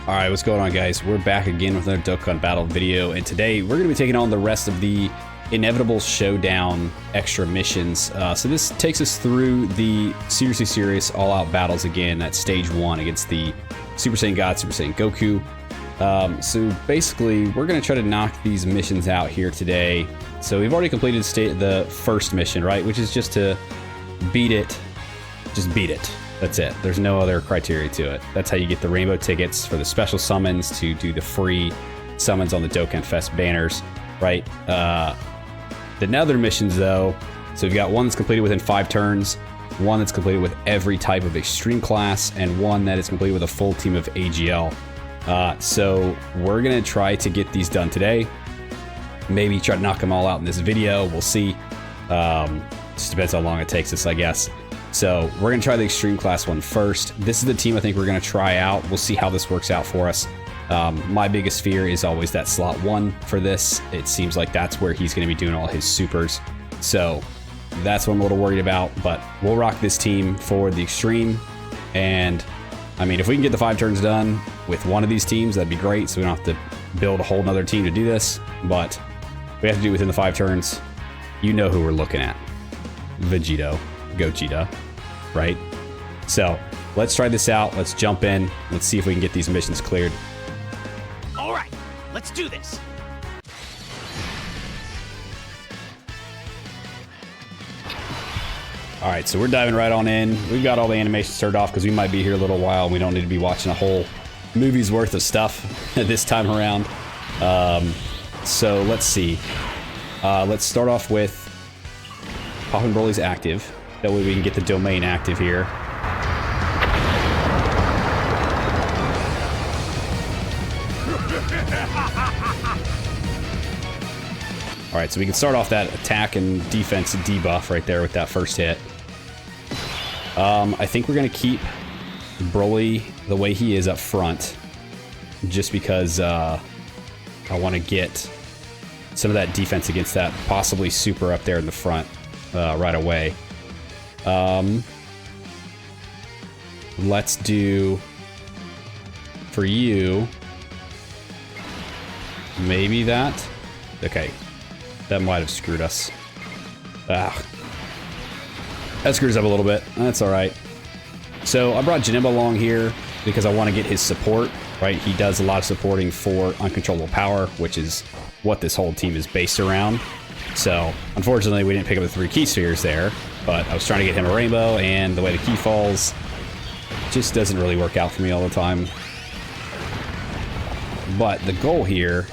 Alright, what's going on, guys? We're back again with another Dokkan battle video, and today we're going to be taking on the rest of the inevitable Showdown extra missions. So this takes us through the seriously serious all-out battles again at stage 1 against the Super Saiyan God, Super Saiyan Goku. So basically, we're going to try to knock these missions out here today. So we've already completed the first mission, right? Which is just to beat it. Just beat it. That's it. There's no other criteria to it. That's how you get the rainbow tickets for the special summons to do the free summons on the Dokkan Fest banners, right? The other missions, though, so we've got one that's completed within 5 turns, one that's completed with every type of extreme class, and one that is completed with a full team of AGL. So we're going to try to get these done today. Maybe try to knock them all out in this video. We'll see. Just depends how long it takes us, I guess. So we're going to try the extreme class one first. This is the team I think we're going to try out. We'll see how this works out for us. My biggest fear is always that slot 1 for this. It seems like that's where he's going to be doing all his supers. So that's what I'm a little worried about, but we'll rock this team for the extreme. And I mean, if we can get the 5 turns done with one of these teams, that'd be great. So we don't have to build a whole nother team to do this, but we have to do it within the 5 turns. You know who we're looking at. Gogeta, right? So let's try this out. Let's jump in. Let's see if we can get these missions cleared. All right, let's do this. All right, so we're diving right on in. We've got all the animations turned off because we might be here a little while and we don't need to be watching a whole movie's worth of stuff this time around. So let's see. Let's start off with Poppin' Broly's active. That way we can get the domain active here. Alright, so we can start off that attack and defense debuff right there with that first hit. I think we're going to keep Broly the way he is up front. Just because I want to get some of that defense against that possibly super up there in the front right away. Let's do for you maybe that. Okay, that might have screwed us. That screws up a little bit. That's all right. So I brought Janemba along here because I want to get his support, right? He does a lot of supporting for uncontrollable power, which is what this whole team is based around. So unfortunately we didn't pick up the 3 key spheres there, but I was trying to get him a rainbow, and the way the key falls just doesn't really work out for me all the time. But the goal here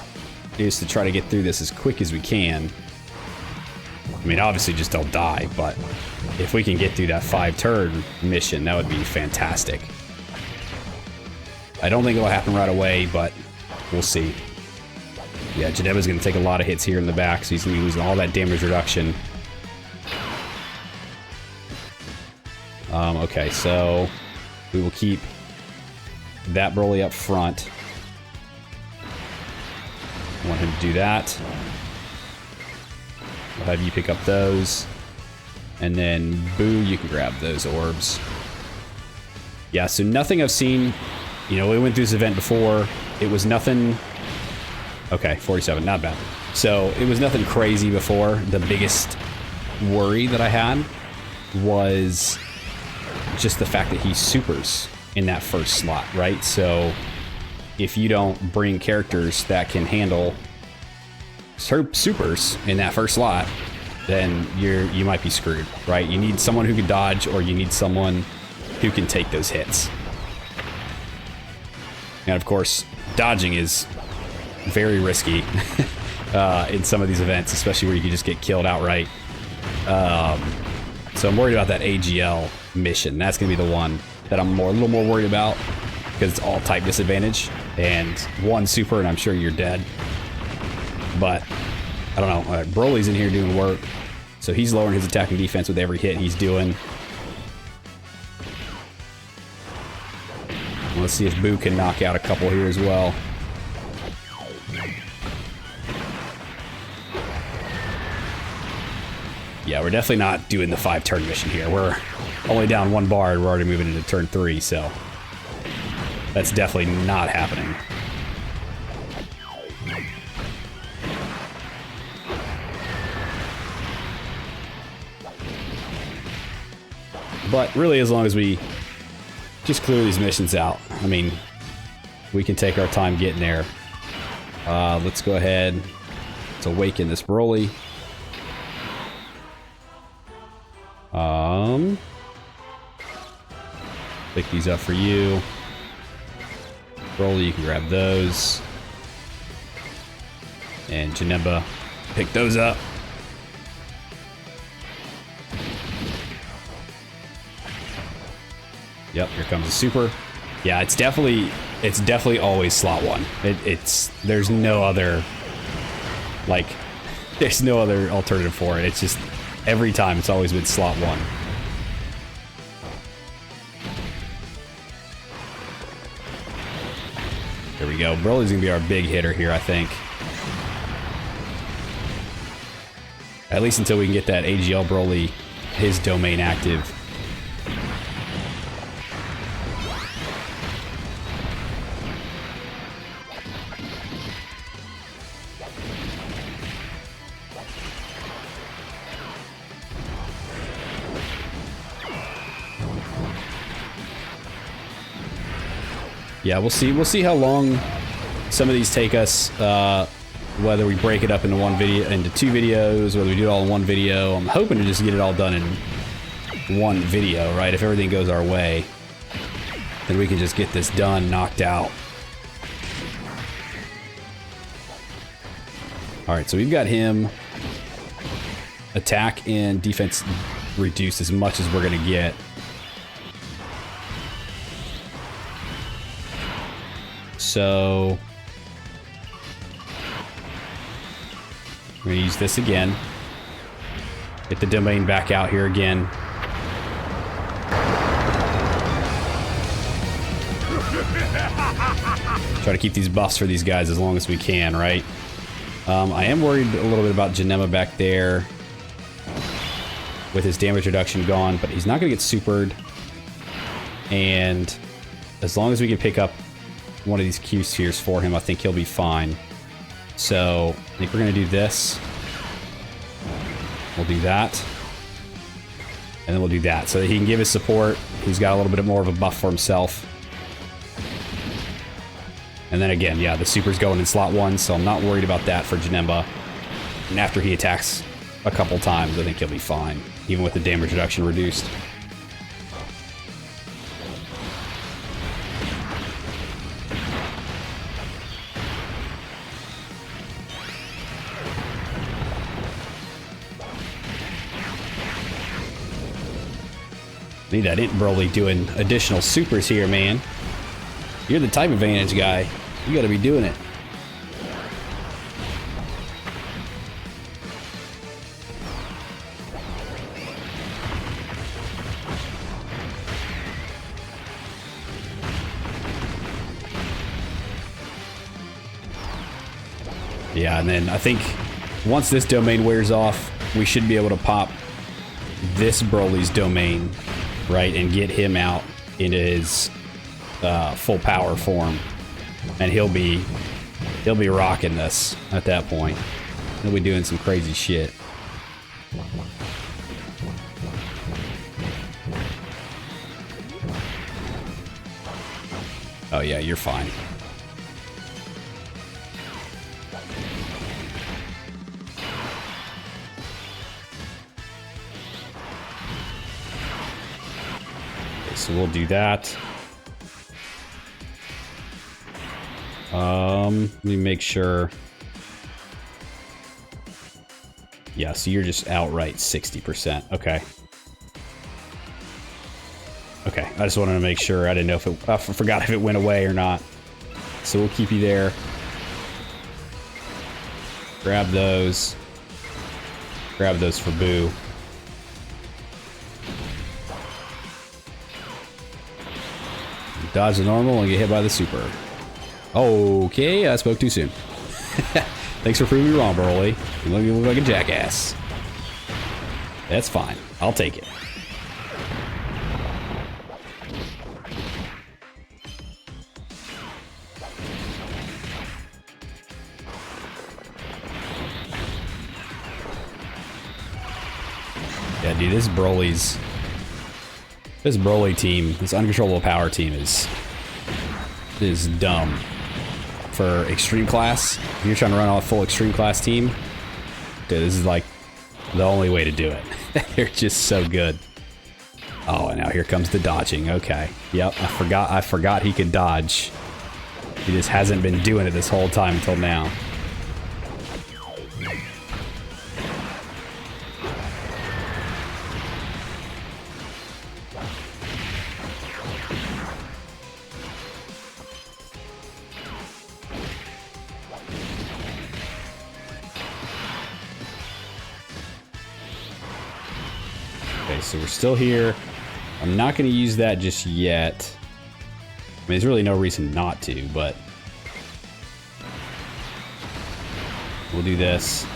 is to try to get through this as quick as we can. I mean, obviously just don't die, but if we can get through that 5-turn mission, that would be fantastic. I don't think it'll happen right away, but we'll see. Yeah, Janemba's going to take a lot of hits here in the back, so he's going to be losing all that damage reduction. Okay, so we will keep that Broly up front. I want him to do that. I'll have you pick up those. And then, Boo, you can grab those orbs. Yeah, so nothing I've seen. You know, we went through this event before. It was nothing... Okay, 47, not bad. So it was nothing crazy before. The biggest worry that I had was just the fact that he supers in that first slot, right? So if you don't bring characters that can handle supers in that first slot, then you might be screwed, right? You need someone who can dodge, or you need someone who can take those hits. And of course, dodging is very risky in some of these events, especially where you can just get killed outright. So I'm worried about that AGL mission. That's going to be the one that I'm a little more worried about, because it's all type disadvantage, and 1 super and I'm sure you're dead. But I don't know. Broly's in here doing work, so he's lowering his attack and defense with every hit he's doing. Let's see if Boo can knock out a couple here as well. Yeah, we're definitely not doing the 5-turn mission here. We're only down 1 bar and we're already moving into turn 3, so That's definitely not happening. But really, as long as we just clear these missions out, I mean, we can take our time getting there. Let's go ahead to awaken this Broly. Pick these up for you. Broly, you can grab those. And Janemba, pick those up. Yep, here comes the super. Yeah, it's definitely always slot 1. There's no other, like, there's no other alternative for it. It's just every time it's always been slot 1. There we go. Broly's gonna be our big hitter here, I think. At least until we can get that AGL Broly, his domain active. Yeah, we'll see. We'll see how long some of these take us. Whether we break it up into into 2 videos, whether we do it all in 1 video. I'm hoping to just get it all done in 1 video, right? If everything goes our way, then we can just get this done, knocked out. All right, so we've got him attack and defense reduced as much as we're gonna get. So we're gonna use this again. Get the domain back out here again. Try to keep these buffs for these guys as long as we can, right? I am worried a little bit about Janemba back there with his damage reduction gone, but he's not gonna get supered. And as long as we can pick up one of these Q spheres for him, I think he'll be fine. So I think we're gonna do this. We'll do that. And then we'll do that so that he can give his support. He's got a little bit more of a buff for himself. And then again, yeah, the super's going in slot 1, so I'm not worried about that for Janemba. And after he attacks a couple times, I think he'll be fine, even with the damage reduction reduced. Need that Int Broly doing additional supers here, man. You're the type advantage guy. You gotta be doing it. Yeah, and then I think once this domain wears off, we should be able to pop this Broly's domain, right, and get him out into his full power form, and he'll be rocking this at that point. He'll be doing some crazy shit. Oh yeah, you're fine. Okay, so we'll do that. Let me make sure. Yeah, so you're just outright 60%. Okay. Okay, I just wanted to make sure. I didn't know if it, I forgot if it went away or not. So we'll keep you there. Grab those. Grab those for Boo. Dodge the normal and get hit by the super. Okay, I spoke too soon. Thanks for proving me wrong, Broly. You look like a jackass. That's fine. I'll take it. Yeah, dude, this Broly team, this uncontrollable power team is dumb. For extreme class, if you're trying to run a full extreme class team, dude, this is like the only way to do it. They're just so good. Oh, and now here comes the dodging. Okay. Yep, I forgot he could dodge. He just hasn't been doing it this whole time until now. Okay, so we're still here. I'm not going to use that just yet. I mean, there's really no reason not to, but we'll do this.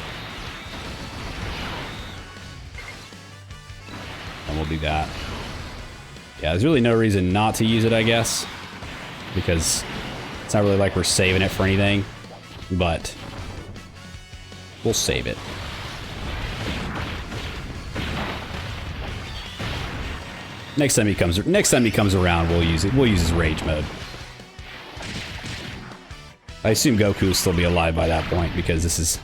And we'll do that. Yeah, there's really no reason not to use it, I guess, because it's not really like we're saving it for anything, but we'll save it. Next time he comes around, we'll use it. We'll use his rage mode. I assume Goku will still be alive by that point because this is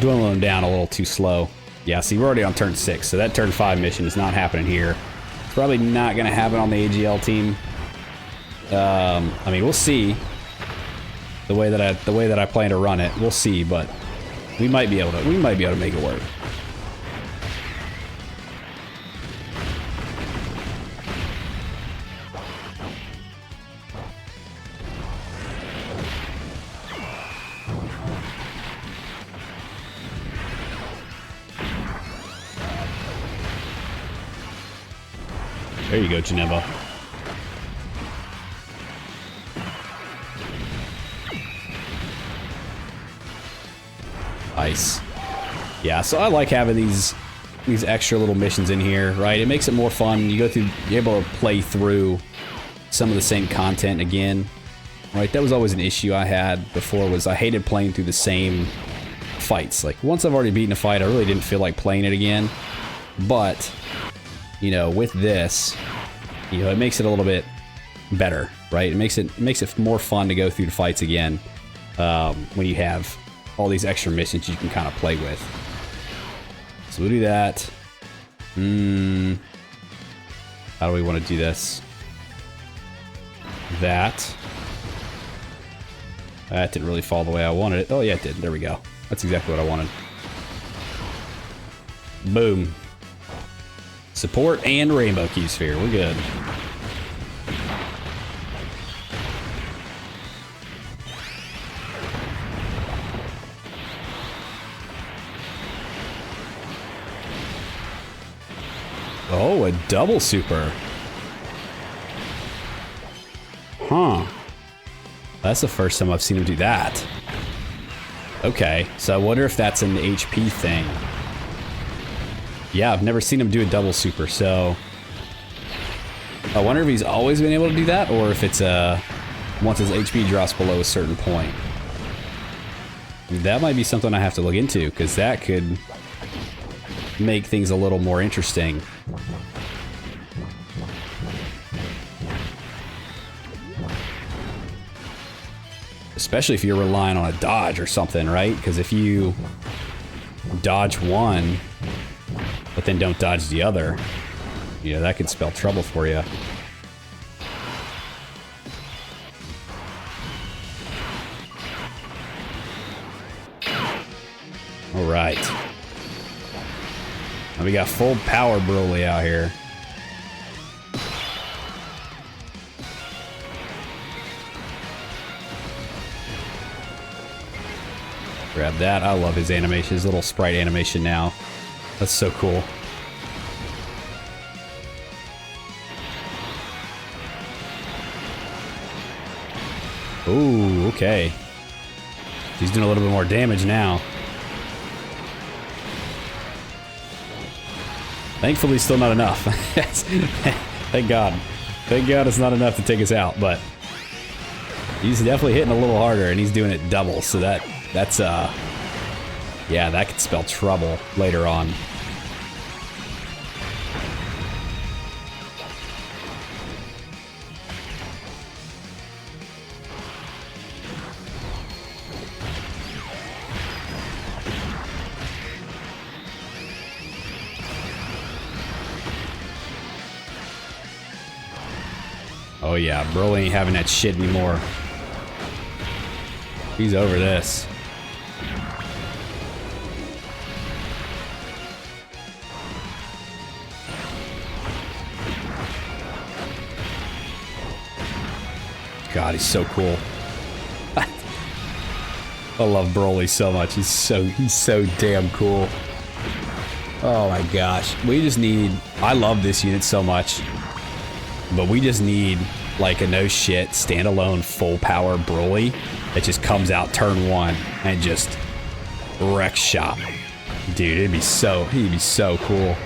dwindling him down a little too slow. Yeah, see, we're already on turn 6, so that turn 5 mission is not happening here. It's probably not going to happen on the AGL team. I mean, we'll see. The way that I plan to run it, we'll see, but we might be able to make it work. There you go, Geneva. Nice. Yeah, so I like having these extra little missions in here, right? It makes it more fun. You're able to play through some of the same content again, right? That was always an issue I had before, was I hated playing through the same fights. Like, once I've already beaten a fight, I really didn't feel like playing it again. But, you know, with this, you know, it makes it a little bit better, right? It makes it more fun to go through the fights again when you have all these extra missions you can kind of play with. So we'll do that. How do we want to do this? That didn't really fall the way I wanted it. Oh yeah, it did. There we go. That's exactly what I wanted. Boom. Support and Rainbow Q Sphere. We're good. Oh, a double super. Huh. That's the first time I've seen him do that. Okay, so I wonder if that's an HP thing. Yeah, I've never seen him do a double super, so I wonder if he's always been able to do that, or if it's once his HP drops below a certain point. That might be something I have to look into, because that could make things a little more interesting. Especially if you're relying on a dodge or something, right? Because if you dodge one, but then don't dodge the other, you know, that could spell trouble for you. All right. Now we got full power Broly out here. Grab that. I love his animation, his little sprite animation now. That's so cool. Ooh, okay. He's doing a little bit more damage now. Thankfully, still not enough. Thank God. Thank God it's not enough to take us out, but he's definitely hitting a little harder, and he's doing it double, so that's yeah, that could spell trouble later on. yeah, Broly ain't having that shit anymore. He's over this. God, he's so cool. I love Broly so much. He's so damn cool. Oh my gosh. We just need, I love this unit so much, but we just need like a no shit standalone full power Broly that just comes out turn 1 and just wrecks shop. Dude, he'd be so cool.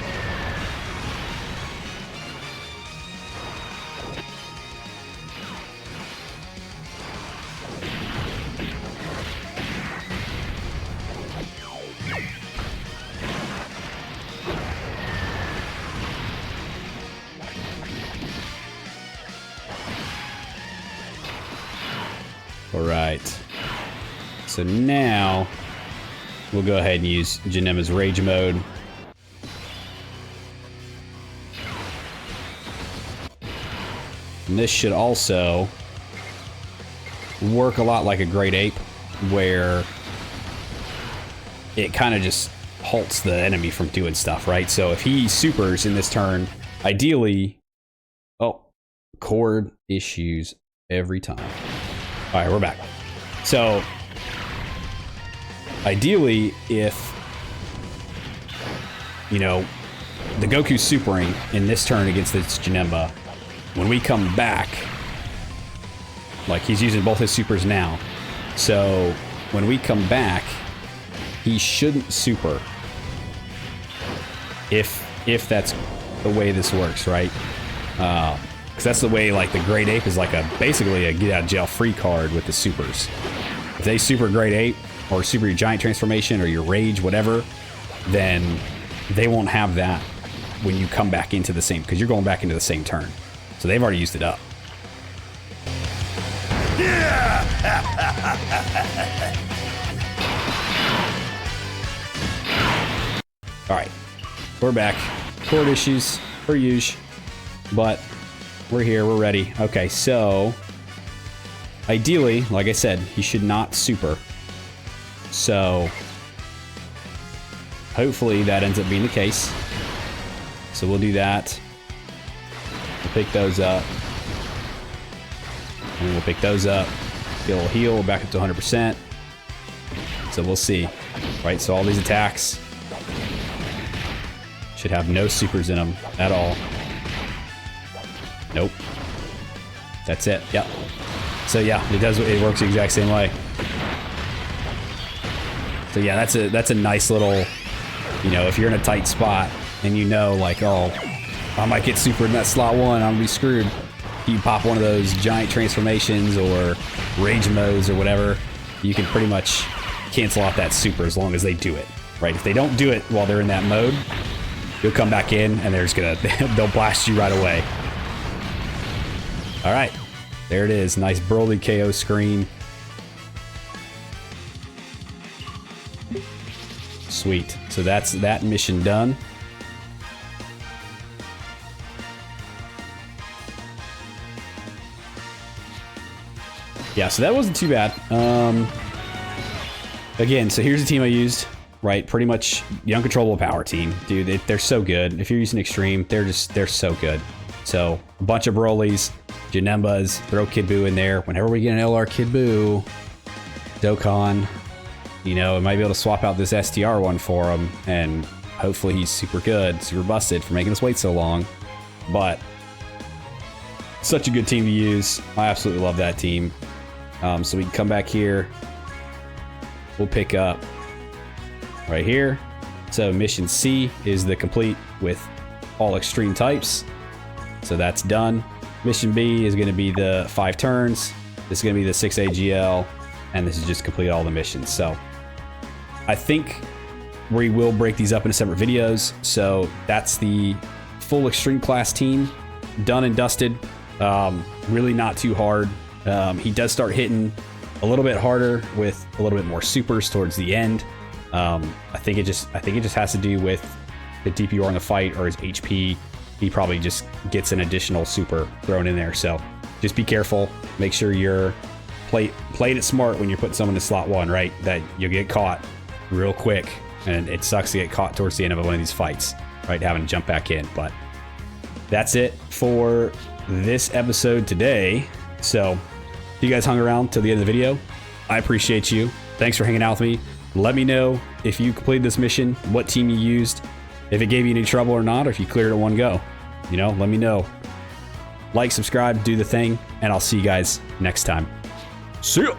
Alright, so now we'll go ahead and use Janemma's Rage Mode. And this should also work a lot like a Great Ape, where it kind of just halts the enemy from doing stuff, right? So if he supers in this turn, ideally... Oh, cord issues every time. All right, we're back. So, ideally, if, you know, the Goku's supering in this turn against this Janemba, when we come back, like he's using both his supers now, so when we come back, he shouldn't super. If that's the way this works, right? Because that's the way, like, the Great Ape is like basically a get-out-of-jail-free card with the supers. If they super Great Ape, or super your Giant Transformation, or your Rage, whatever, then they won't have that when you come back into the same, because you're going back into the same turn. So they've already used it up. Alright, we're back. Cord issues, per usual, but we're here, we're ready. Okay, so ideally, like I said, he should not super. So hopefully that ends up being the case. So we'll do that. We'll pick those up. And we'll pick those up. Get a little heal, we're back up to 100%. So we'll see. Right, so all these attacks should have no supers in them at all. Nope. That's it. Yep. So yeah, it works the exact same way. So yeah, that's a nice little, you know, if you're in a tight spot and you know, like, oh, I might get super in that slot 1, I'm gonna be screwed. You pop one of those Giant Transformations or Rage Modes or whatever, you can pretty much cancel out that super as long as they do it, right? If they don't do it while they're in that mode, you'll come back in and they're just gonna, they'll blast you right away. All right, there it is. Nice Broly KO screen. Sweet. So that's that mission done. Yeah, so that wasn't too bad. Again, so here's the team I used. Right, pretty much the uncontrollable power team, dude. They're so good. If you're using extreme, they're so good. So a bunch of Brolys, Janembas, throw Kid Buu in there. Whenever we get an LR Kid Buu, Dokkan, you know, it might be able to swap out this STR one for him, and hopefully he's super good, super busted for making us wait so long. But such a good team to use. I absolutely love that team. So we can come back here. We'll pick up right here. So mission C is the complete with all extreme types. So that's done. Mission B is going to be the 5 turns. This is going to be the 6 AGL, and this is just complete all the missions. So I think we will break these up into separate videos. So that's the full extreme class team, done and dusted. Really not too hard. He does start hitting a little bit harder with a little bit more supers towards the end. I think it just has to do with the DPR in the fight or his HP. He probably just gets an additional super thrown in there. So just be careful. Make sure you're played it smart when you're putting someone in slot 1, right? That you'll get caught real quick, and it sucks to get caught towards the end of one of these fights, right? Having to jump back in. But that's it for this episode today. So if you guys hung around till the end of the video, I appreciate you. Thanks for hanging out with me. Let me know if you completed this mission, what team you used, if it gave you any trouble or not, or if you cleared it in one go. You know, let me know. Like, subscribe, do the thing, and I'll see you guys next time. See ya!